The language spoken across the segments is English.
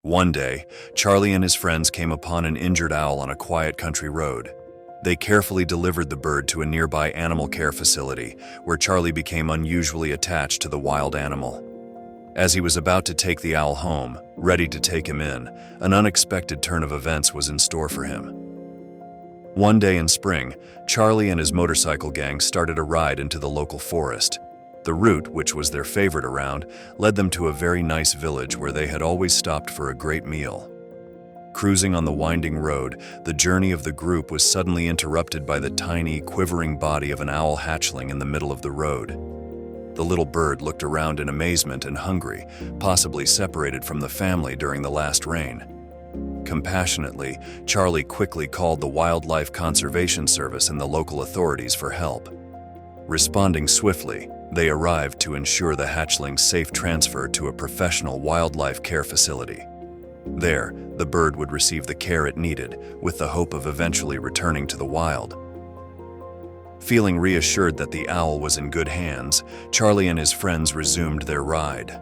One day, Charlie and his friends came upon an injured owl on a quiet country road. They carefully delivered the bird to a nearby animal care facility, where Charlie became unusually attached to the wild animal. As he was about to take the owl home, ready to take him in, an unexpected turn of events was in store for him. One day in spring, Charlie and his motorcycle gang started a ride into the local forest. The route, which was their favorite around, led them to a very nice village where they had always stopped for a great meal. Cruising on the winding road, the journey of the group was suddenly interrupted by the tiny, quivering body of an owl hatchling in the middle of the road. The little bird looked around in amazement and hungry, possibly separated from the family during the last rain. Compassionately, Charlie quickly called the Wildlife Conservation Service and the local authorities for help. Responding swiftly, they arrived to ensure the hatchling's safe transfer to a professional wildlife care facility. There, the bird would receive the care it needed, with the hope of eventually returning to the wild. Feeling reassured that the owl was in good hands, Charlie and his friends resumed their ride.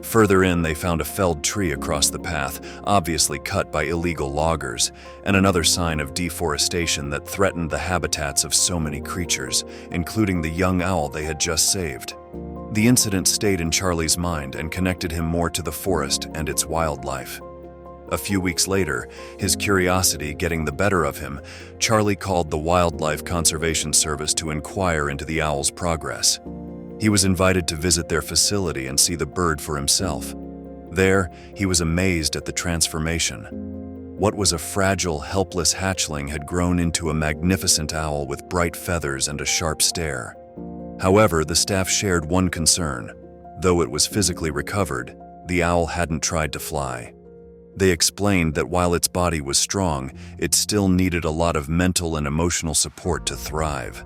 Further in, they found a felled tree across the path, obviously cut by illegal loggers, and another sign of deforestation that threatened the habitats of so many creatures, including the young owl they had just saved. The incident stayed in Charlie's mind and connected him more to the forest and its wildlife. A few weeks later, his curiosity getting the better of him, Charlie called the Wildlife Conservation Service to inquire into the owl's progress. He was invited to visit their facility and see the bird for himself. There, he was amazed at the transformation. What was a fragile, helpless hatchling had grown into a magnificent owl with bright feathers and a sharp stare. However, the staff shared one concern. Though it was physically recovered, the owl hadn't tried to fly. They explained that while its body was strong, it still needed a lot of mental and emotional support to thrive.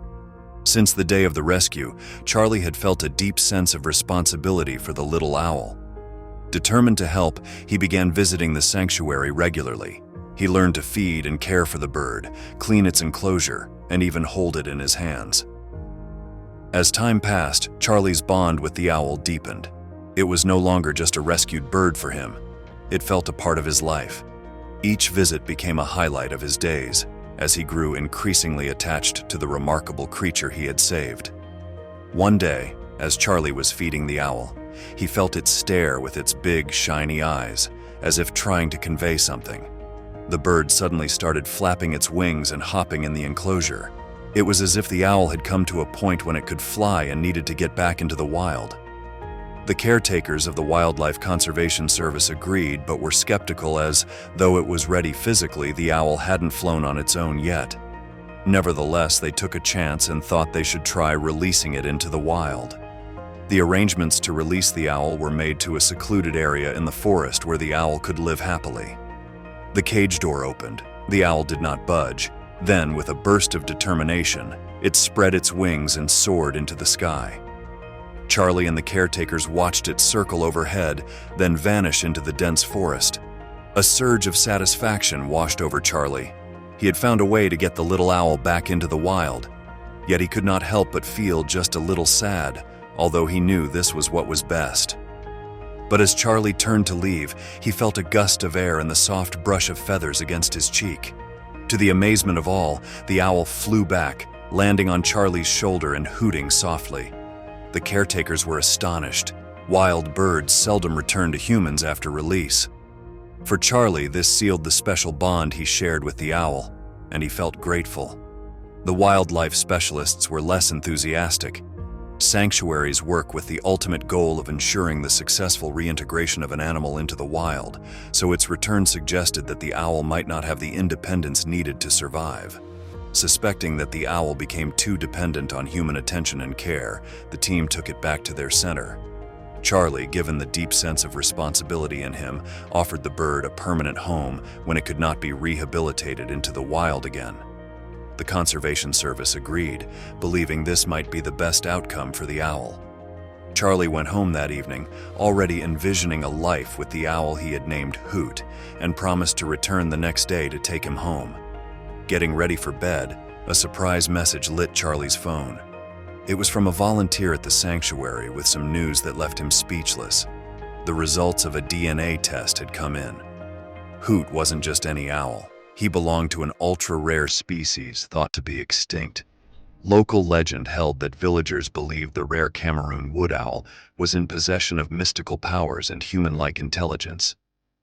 Since the day of the rescue, Charlie had felt a deep sense of responsibility for the little owl. Determined to help, he began visiting the sanctuary regularly. He learned to feed and care for the bird, clean its enclosure, and even hold it in his hands. As time passed, Charlie's bond with the owl deepened. It was no longer just a rescued bird for him. It felt a part of his life. Each visit became a highlight of his days, as he grew increasingly attached to the remarkable creature he had saved. One day, as Charlie was feeding the owl, he felt it stare with its big, shiny eyes, as if trying to convey something. The bird suddenly started flapping its wings and hopping in the enclosure. It was as if the owl had come to a point when it could fly and needed to get back into the wild. The caretakers of the Wildlife Conservation Service agreed, but were skeptical as, though it was ready physically, the owl hadn't flown on its own yet. Nevertheless, they took a chance and thought they should try releasing it into the wild. The arrangements to release the owl were made to a secluded area in the forest where the owl could live happily. The cage door opened. The owl did not budge. Then, with a burst of determination, it spread its wings and soared into the sky. Charlie and the caretakers watched it circle overhead, then vanish into the dense forest. A surge of satisfaction washed over Charlie. He had found a way to get the little owl back into the wild. Yet he could not help but feel just a little sad, although he knew this was what was best. But as Charlie turned to leave, he felt a gust of air and the soft brush of feathers against his cheek. To the amazement of all, the owl flew back, landing on Charlie's shoulder and hooting softly. The caretakers were astonished. Wild birds seldom return to humans after release. For Charlie, this sealed the special bond he shared with the owl, and he felt grateful. The wildlife specialists were less enthusiastic. Sanctuaries work with the ultimate goal of ensuring the successful reintegration of an animal into the wild, so its return suggested that the owl might not have the independence needed to survive. Suspecting that the owl became too dependent on human attention and care, the team took it back to their center. Charlie, given the deep sense of responsibility in him, offered the bird a permanent home when it could not be rehabilitated into the wild again. The Conservation Service agreed, believing this might be the best outcome for the owl. Charlie went home that evening, already envisioning a life with the owl he had named Hoot, and promised to return the next day to take him home. Getting ready for bed, a surprise message lit Charlie's phone. It was from a volunteer at the sanctuary with some news that left him speechless. The results of a DNA test had come in. Hoot wasn't just any owl. He belonged to an ultra-rare species thought to be extinct. Local legend held that villagers believed the rare Cameroon wood owl was in possession of mystical powers and human-like intelligence.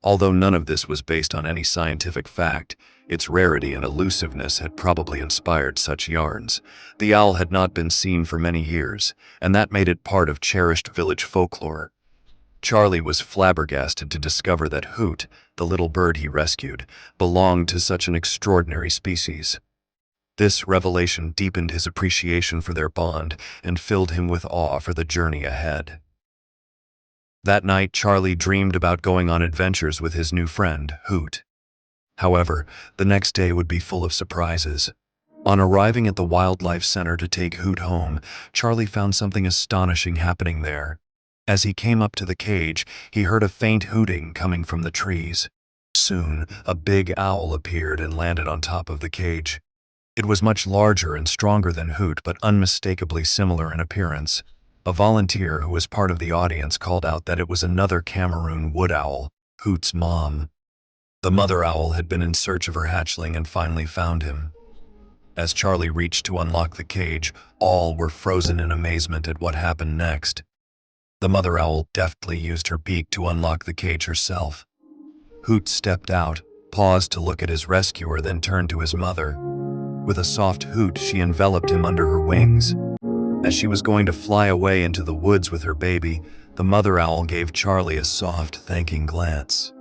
Although none of this was based on any scientific fact, its rarity and elusiveness had probably inspired such yarns. The owl had not been seen for many years, and that made it part of cherished village folklore. Charlie was flabbergasted to discover that Hoot, the little bird he rescued, belonged to such an extraordinary species. This revelation deepened his appreciation for their bond and filled him with awe for the journey ahead. That night, Charlie dreamed about going on adventures with his new friend, Hoot. However, the next day would be full of surprises. On arriving at the wildlife center to take Hoot home, Charlie found something astonishing happening there. As he came up to the cage, he heard a faint hooting coming from the trees. Soon, a big owl appeared and landed on top of the cage. It was much larger and stronger than Hoot, but unmistakably similar in appearance. A volunteer who was part of the audience called out that it was another Cameroon wood owl, Hoot's mom. The mother owl had been in search of her hatchling and finally found him. As Charlie reached to unlock the cage, all were frozen in amazement at what happened next. The mother owl deftly used her beak to unlock the cage herself. Hoot stepped out, paused to look at his rescuer, then turned to his mother. With a soft hoot, she enveloped him under her wings. As she was going to fly away into the woods with her baby, the mother owl gave Charlie a soft, thanking glance.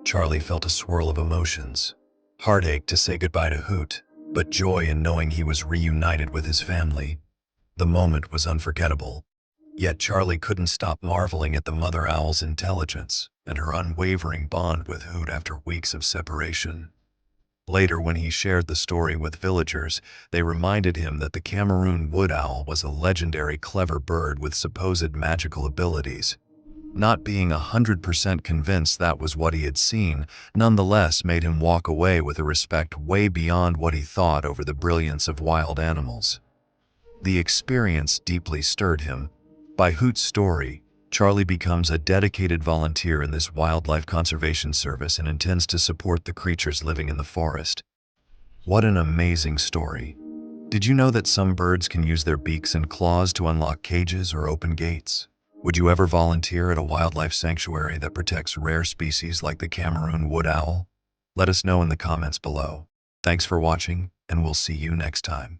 Charlie felt a swirl of emotions. Heartache to say goodbye to Hoot, but joy in knowing he was reunited with his family. The moment was unforgettable. Yet Charlie couldn't stop marveling at the mother owl's intelligence and her unwavering bond with Hoot after weeks of separation. Later, when he shared the story with villagers, they reminded him that the Cameroon wood owl was a legendary clever bird with supposed magical abilities. Not being 100% convinced that was what he had seen, nonetheless made him walk away with a respect way beyond what he thought over the brilliance of wild animals. The experience deeply stirred him. By Hoot's story, Charlie becomes a dedicated volunteer in this wildlife conservation service and intends to support the creatures living in the forest. What an amazing story. Did you know that some birds can use their beaks and claws to unlock cages or open gates? Would you ever volunteer at a wildlife sanctuary that protects rare species like the Cameroon wood owl? Let us know in the comments below. Thanks for watching, and we'll see you next time.